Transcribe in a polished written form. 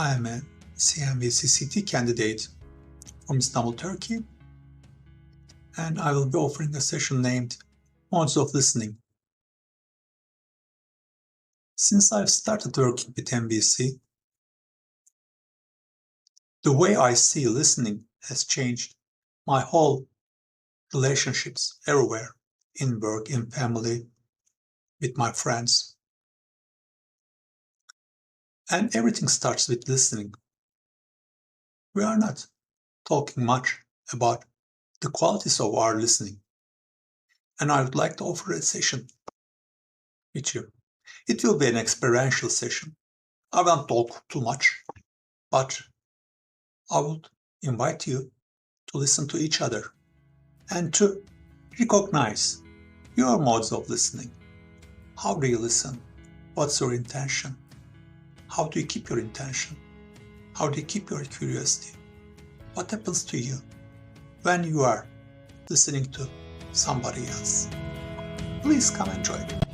I am a CMVCCT candidate from Istanbul, Turkey, and I will be offering a session named Modes of Listening. Since I've started working with MVC, the way I see listening has changed my whole relationships everywhere, in work, in family, with my friends. And everything starts with listening. We are not talking much about the qualities of our listening. And I would like to offer a session with you. It will be an experiential session. I won't talk too much, but I would invite you to listen to each other and to recognize your modes of listening. How do you listen? What's your intention? How do you keep your intention? How do you keep your curiosity? What happens to you when you are listening to somebody else? Please come and join me.